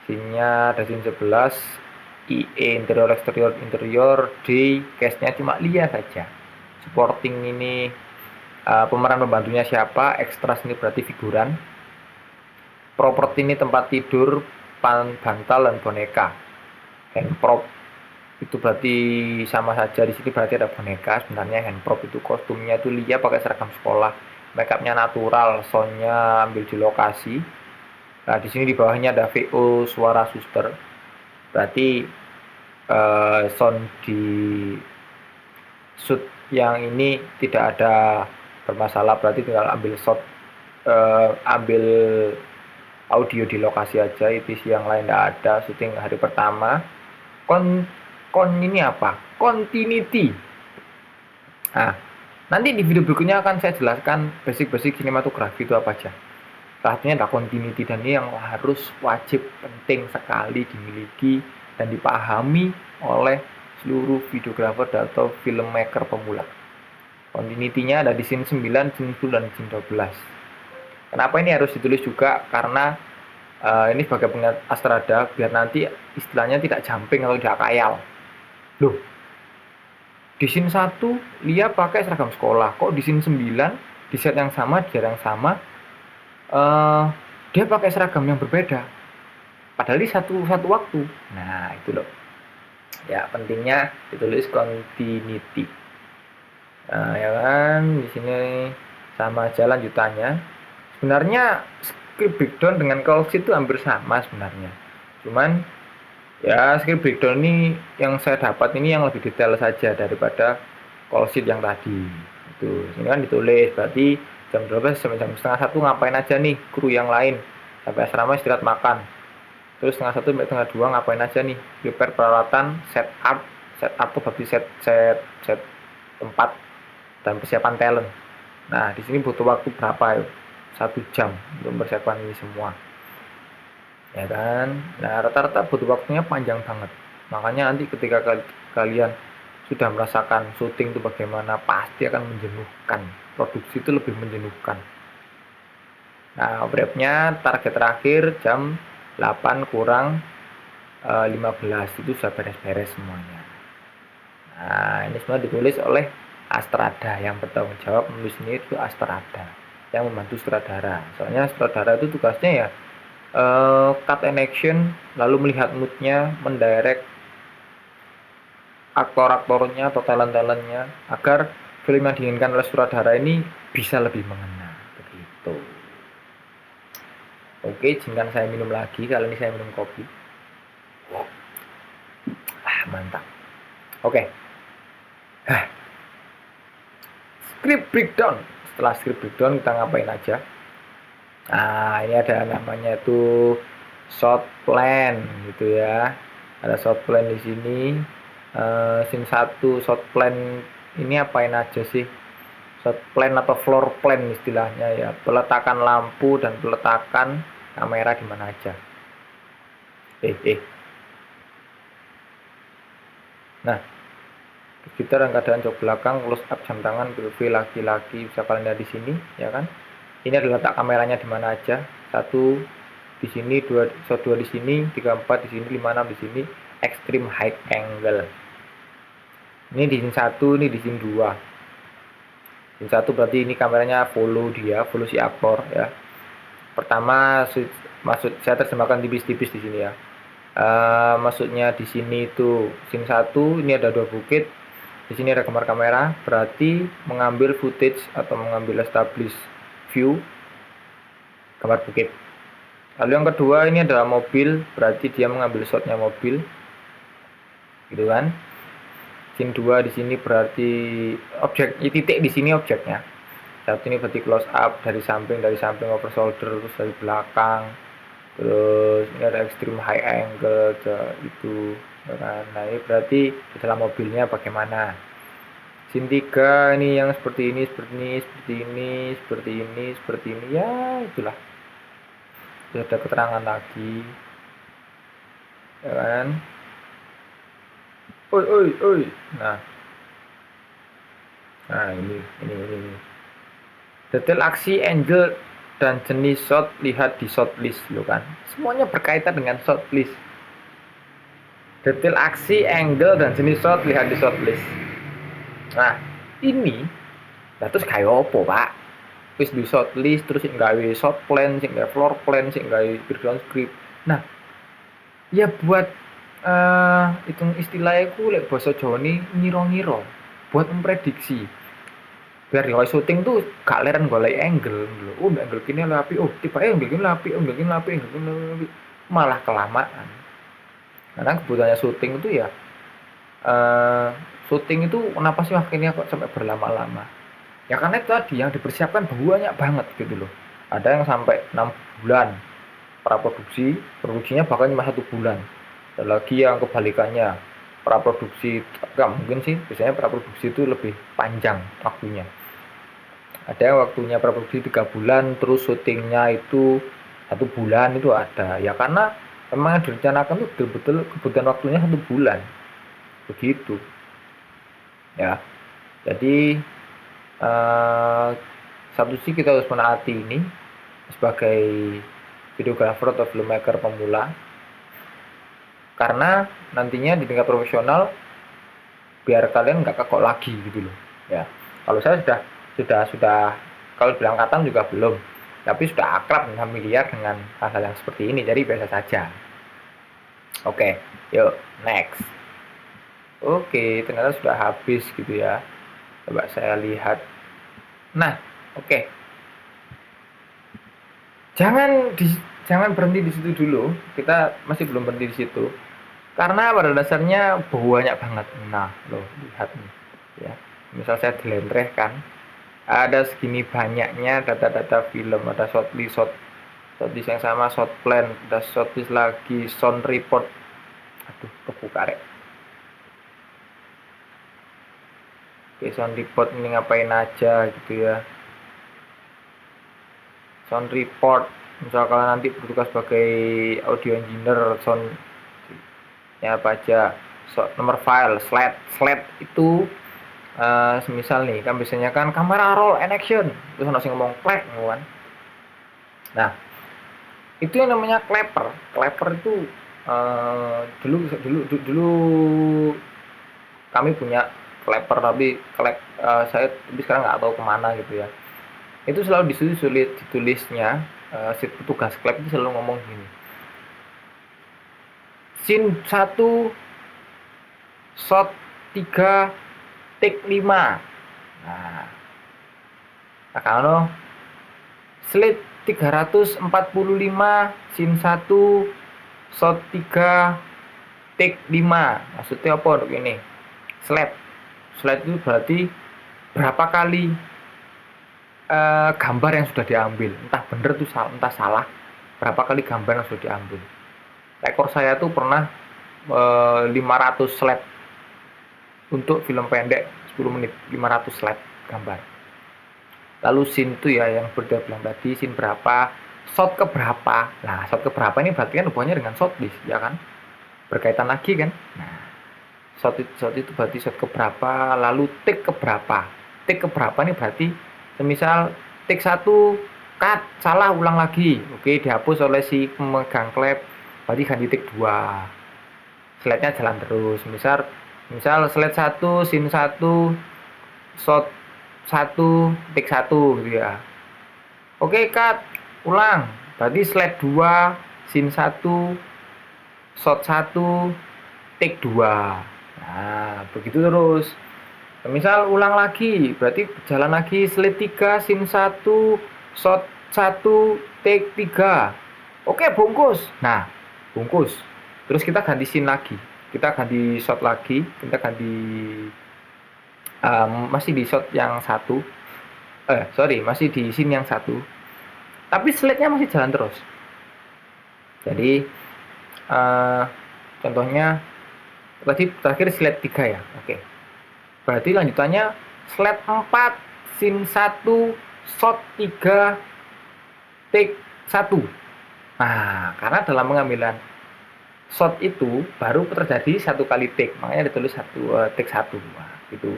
Scene-nya ada scene 11. IE interior exterior D case-nya cuma lihat saja. Supporting ini pemeran pembantunya siapa, extras ini berarti figuran. Properti ini tempat tidur, bantal dan boneka. Hand prop itu berarti sama saja, di sini berarti ada boneka. Sebenarnya hand prop itu kostumnya itu Lia pakai seragam sekolah. Makeupnya natural, soundnya ambil di lokasi. Nah di sini di bawahnya ada VO suara suster. Berarti sound di shoot yang ini tidak ada bermasalah, berarti tinggal ambil ambil audio di lokasi aja. ETC yang lain tidak ada. Syuting hari pertama. Ini apa? Continuity. Nah, nanti di video berikutnya akan saya jelaskan basic sinematografi itu apa aja. Salah satunya ada continuity, dan ini yang harus wajib penting sekali dimiliki dan dipahami oleh seluruh videografer atau filmmaker pemula. Continuity-nya ada di scene 9, scene 10, dan scene 12. Kenapa ini harus ditulis juga? Karena ini sebagai pengingat Astrada biar nanti istilahnya tidak jumping atau tidak khayal. Loh, di scene 1 Lia pakai seragam sekolah, kok di scene 9 di set yang sama, di yang sama dia pakai seragam yang berbeda, padahal di satu waktu. Nah itu loh ya, pentingnya ditulis continuity. Nah ya kan, di sini sama aja lanjutannya. Sebenarnya script breakdown dengan call sheet itu hampir sama sebenarnya, cuman ya script breakdown ini yang saya dapat ini yang lebih detail saja daripada call sheet yang tadi. Itu sini kan ditulis berarti jam 12 sampai jam setengah 1 ngapain aja nih kru yang lain, sampai asrama istirahat makan. Terus setengah 1 sampai setengah 2 ngapain aja nih, prepare peralatan, set up tuh berarti set tempat dan persiapan talent. Nah di sini butuh waktu berapa ya? 1 jam untuk mempersiapkan ini semua, ya kan. Nah rata-rata butuh waktunya panjang banget. Makanya nanti ketika kalian sudah merasakan syuting itu bagaimana, pasti akan menjenuhkan. Produksi itu lebih menjenuhkan. Nah prepnya target terakhir jam 8 kurang 15 itu sudah beres-beres semuanya. Nah ini semua ditulis oleh Astrada, yang bertanggung jawab menulis ini itu Astrada yang membantu sutradara. Soalnya sutradara itu tugasnya ya cut and action, lalu melihat moodnya, mendirect aktor-aktornya atau talent-talentnya agar film yang diinginkan oleh sutradara ini bisa lebih mengena, begitu. Oke, izinkan saya minum lagi. Kali ini saya minum kopi. Mantap. Oke. Script breakdown. Setelah script breakdown kita ngapain aja? Nah ini ada namanya itu shot plan gitu ya. Ada shot plan di sini. Scene 1 shot plan ini apain aja sih? Shot plan atau floor plan istilahnya ya. Peletakan lampu dan peletakan kamera di mana aja. Nah kita dalam keadaan jok belakang, close up jam tangan, POV laki-laki bisa kalian lihat di sini, ya kan? Ini adalah letak kameranya di mana aja. 1 di sini, 2 shot 2 di sini, 3 4 di sini, 5 6 di sini, extreme high angle. Ini di scene 1, ini di scene 2. Scene 1 berarti ini kameranya follow si aktor ya. Pertama maksud saya terjemahkan tipis-tipis di sini ya. Maksudnya di sini itu scene 1 ini ada 2 bukit. Di sini ada gambar kamera, berarti mengambil footage atau mengambil establish view gambar bukit. Lalu yang kedua ini adalah mobil, berarti dia mengambil shotnya mobil, gitu kan. Scene 2 di sini berarti objek, titik di sini objeknya. Satu ini berarti close up dari samping over shoulder, terus dari belakang, terus ini ada extreme high angle itu. Nah ini berarti di dalam mobilnya bagaimana. Scene 3 ini yang seperti ini ya itulah. Sudah ada keterangan lagi, ya kan. Oi. Nah ini. Detail aksi, angle, dan jenis shot lihat di shot list lo kan. Semuanya berkaitan dengan shot list. Detail aksi, angle, dan jenis shot lihat di shot list. Nah ini terus kayak apa pak? Wis di shot list terus sing gawe shot plan, sing gawe floor plan, sing gawe background script. Nah ya buat hitung istilahnya ku lek basa Jawa ni ngiro-ngiro, buat memprediksi biar di syuting tuh gak leren golek angle lho. Angle kini lebih apik, tiba angle kini lebih apik, malah kelamaan. Karena kebutuhannya syuting itu ya syuting itu kenapa sih akhirnya kok sampai berlama-lama? Ya karena itu tadi yang dipersiapkan banyak banget gitu loh. Ada yang sampai 6 bulan produksinya bahkan cuma 1 bulan. Ada lagi yang kebalikannya, praproduksi enggak mungkin sih, biasanya praproduksi itu lebih panjang waktunya. Ada yang waktunya praproduksi 3 bulan, terus syutingnya itu 1 bulan itu ada. Ya karena memang yang direncanakan itu betul-betul kebutuhan waktunya 1 bulan. Begitu. Ya. Jadi satu sih kita harus menaati ini sebagai videographer atau filmmaker pemula, karena nantinya di tingkat profesional biar kalian nggak kekok lagi gitu loh ya. Kalau saya sudah kalau bilang katam juga belum, tapi sudah akrab dan familiar dengan hal-hal yang seperti ini, jadi biasa saja. Oke, yuk next. Oke, ternyata sudah habis gitu ya. Coba saya lihat. Nah, oke. Jangan berhenti di situ dulu. Kita masih belum berhenti di situ. Karena pada dasarnya banyak banget. Nah, loh, lihat nih. Ya. Misal saya dilentrehkan, ada segini banyaknya data-data film, ada shortlist yang sama, shot plan, ada shortlist lagi, sound report. Aduh, kebuka rek. Oke, sound report ini ngapain aja gitu ya. Sound report, misal kalian nanti bertugas sebagai audio engineer, soundnya apa aja, nomor file, slide itu semisal nih kan biasanya kan kamera roll and action, terus langsung ngomong clap kan. Nah itu yang namanya clapper itu dulu kami punya clapper, tapi saya sekarang nggak tahu kemana gitu ya. Itu selalu ditulisnya si petugas clap itu selalu ngomong gini, scene 1 shot 3 take 5. Nah kalau slide 345 scene 1 shot 3 take 5, maksudnya apa untuk ini? Slide itu berarti berapa kali gambar yang sudah diambil, entah bener tuh entah salah, berapa kali gambar yang sudah diambil. Rekor saya tuh pernah 500 slide untuk film pendek 10 menit, 500 slide gambar. Lalu scene itu ya yang berdua bilang tadi, scene berapa, shot ke berapa. Nah shot ke berapa ini berarti kan hubungannya dengan shot list ya kan, berkaitan lagi kan. Nah shot itu berarti shot ke berapa, lalu take ke berapa. Take ke berapa ini berarti semisal take 1 cut, salah, ulang lagi. Oke, dihapus oleh si pemegang klep, berarti ganti take 2. Slide-nya jalan terus. Misal slide 1, scene 1, shot 1, take 1 gitu ya. Oke, cut, ulang. Berarti slide 2, scene 1, shot 1, take 2. Nah, begitu terus. Misal ulang lagi, berarti jalan lagi slide 3, scene 1, shot 1, take 3. Oke, bungkus. Nah, bungkus. Terus kita ganti scene lagi. Kita ganti shot lagi, kita ganti masih di shot yang satu. Masih di scene yang satu. Tapi slide-nya masih jalan terus. Jadi contohnya tadi terakhir slide 3 ya. Oke. Berarti lanjutannya slide 4, scene 1, shot 3, take 1. Nah, karena dalam pengambilan shot itu baru terjadi 1 kali take, makanya ditulis take 1. Nah, gitu.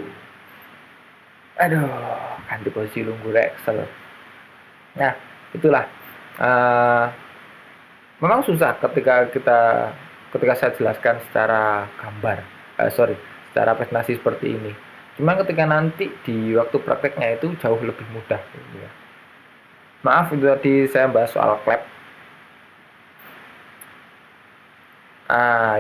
Aduh, ganti posisi lungguh Excel. Nah, itulah. Memang susah ketika saya jelaskan secara gambar. Secara presentasi seperti ini. Cuman ketika nanti di waktu prakteknya itu jauh lebih mudah. Gitu ya. Maaf, itu tadi saya bahas soal klep.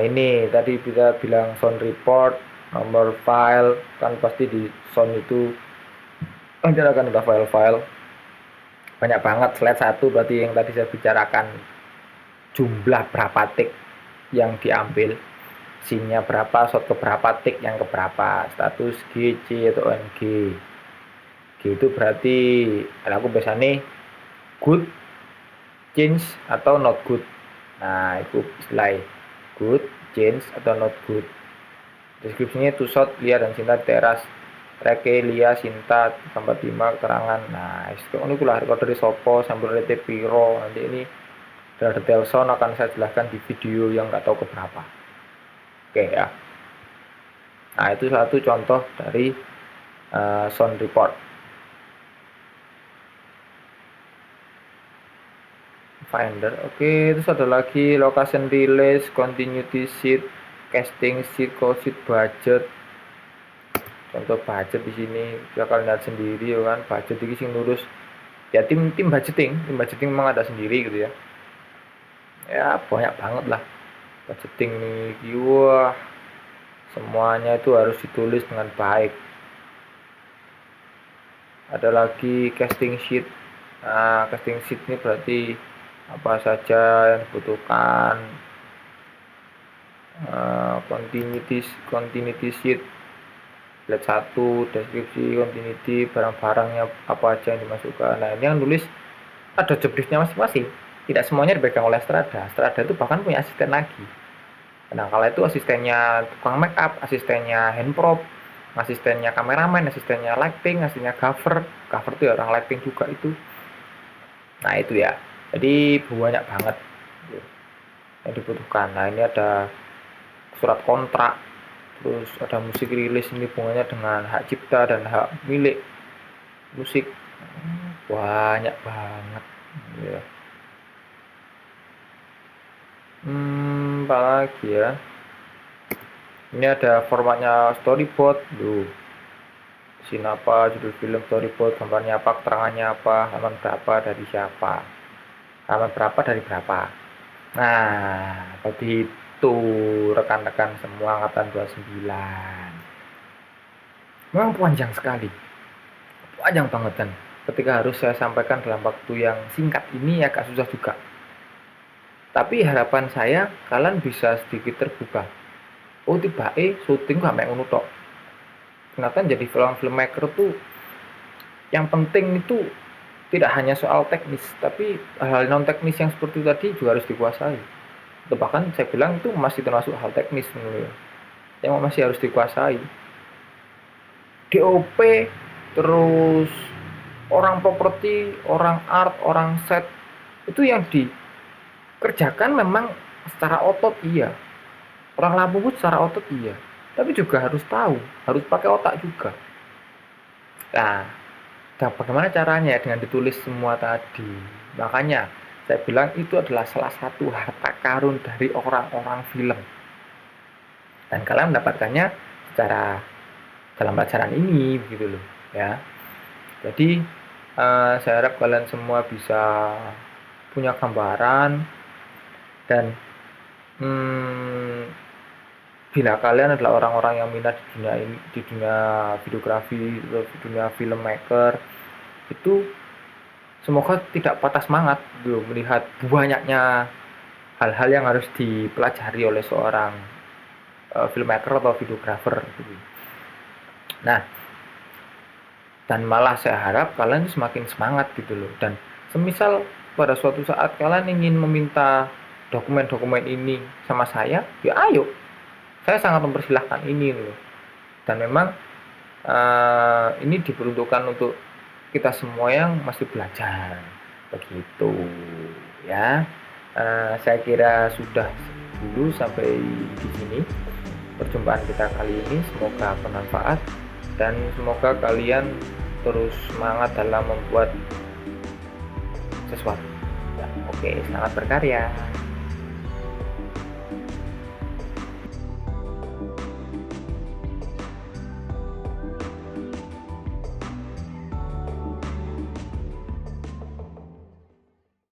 Ini tadi kita bilang sound report, nomor file, kan pasti di sound itu nanti akan ada file-file. Banyak banget, slide 1 berarti yang tadi saya bicarakan jumlah berapa take yang diambil. Scene-nya berapa, shot ke berapa, take yang ke berapa, status G, C, atau NG. G itu berarti aku biasanya good, change, atau not good. Nah, itu istilah good, change, atau not good. Deskripsinya itu shot, Lia dan Sinta teras, Reke, Lia, Sinta, sampai 5 keterangan. Nah, ini kulah recorder sopo, sambil rete piro. Nanti ini detail sound akan saya jelaskan di video yang nggak tahu keberapa. Oke ya. Nah, itu satu contoh dari sound report. Finder. Oke, terus ada lagi location release, continuity sheet, casting sheet, cost sheet, budget. Contoh budget di sini kita kalian lihat sendiri ya kan, budget ini sing ngurus ya tim budgeting memang ada sendiri gitu ya. Ya banyak banget lah budgeting nih, wah semuanya itu harus ditulis dengan baik. Ada lagi casting sheet. Nah, casting sheet ini berarti apa saja yang dibutuhkan. Continuity sheet, slide 1, deskripsi continuity, barang-barangnya apa aja yang dimasukkan. Nah, ini yang nulis ada job desk-nya masing-masing. Tidak semuanya dipegang oleh Strada. Strada itu bahkan punya asisten lagi. Nah, kalau itu asistennya tukang make up, asistennya handprop, asistennya kameramen, asistennya lighting, asistennya cover itu ya orang lighting juga itu. Nah, itu ya. Jadi banyak banget yang dibutuhkan. Nah, ini ada surat kontrak, terus ada musik rilis, ini hubungannya dengan hak cipta dan hak milik musik. Banyak banget ya. Apalagi ya, ini ada formatnya storyboard tuh, scene apa, judul film, storyboard, gambarnya apa, keterangannya apa, halaman berapa, dari siapa, halaman berapa, dari berapa. Nah, begitu rekan-rekan semua angkatan 29. Memang panjang sekali, panjang banget, dan ketika harus saya sampaikan dalam waktu yang singkat ini agak susah juga. Tapi harapan saya kalian bisa sedikit terbuka. Oh, tiba-tiba syuting gak main ngono tok. Ternyata jadi filmmaker tuh yang penting itu tidak hanya soal teknis, tapi hal non teknis yang seperti tadi juga harus dikuasai. Atau bahkan saya bilang itu masih termasuk hal teknis yang masih harus dikuasai. DOP, terus orang properti, orang art, orang set, itu yang dikerjakan memang secara otot iya. Orang lampu pun secara otot iya. Tapi juga harus tahu, harus pakai otak juga. Nah, Dan bagaimana caranya? Dengan ditulis semua tadi. Makanya saya bilang itu adalah salah satu harta karun dari orang-orang film. Dan kalian mendapatkannya secara dalam pelajaran ini, begitu loh, ya. Jadi saya harap kalian semua bisa punya gambaran dan bila kalian adalah orang-orang yang minat di dunia videografi, di dunia filmmaker, itu semoga tidak patah semangat gitu, melihat banyaknya hal-hal yang harus dipelajari oleh seorang filmmaker atau videografer gitu. Nah, dan malah saya harap kalian semakin semangat gitu loh. Dan semisal pada suatu saat kalian ingin meminta dokumen-dokumen ini sama saya, ya ayo, saya sangat mempersilahkan ini loh. Dan memang ini diperuntukkan untuk kita semua yang masih belajar, begitu ya. Saya kira sudah dulu sampai di sini perjumpaan kita kali ini. Semoga bermanfaat dan semoga kalian terus semangat dalam membuat sesuatu. Ya, oke, selamat berkarya.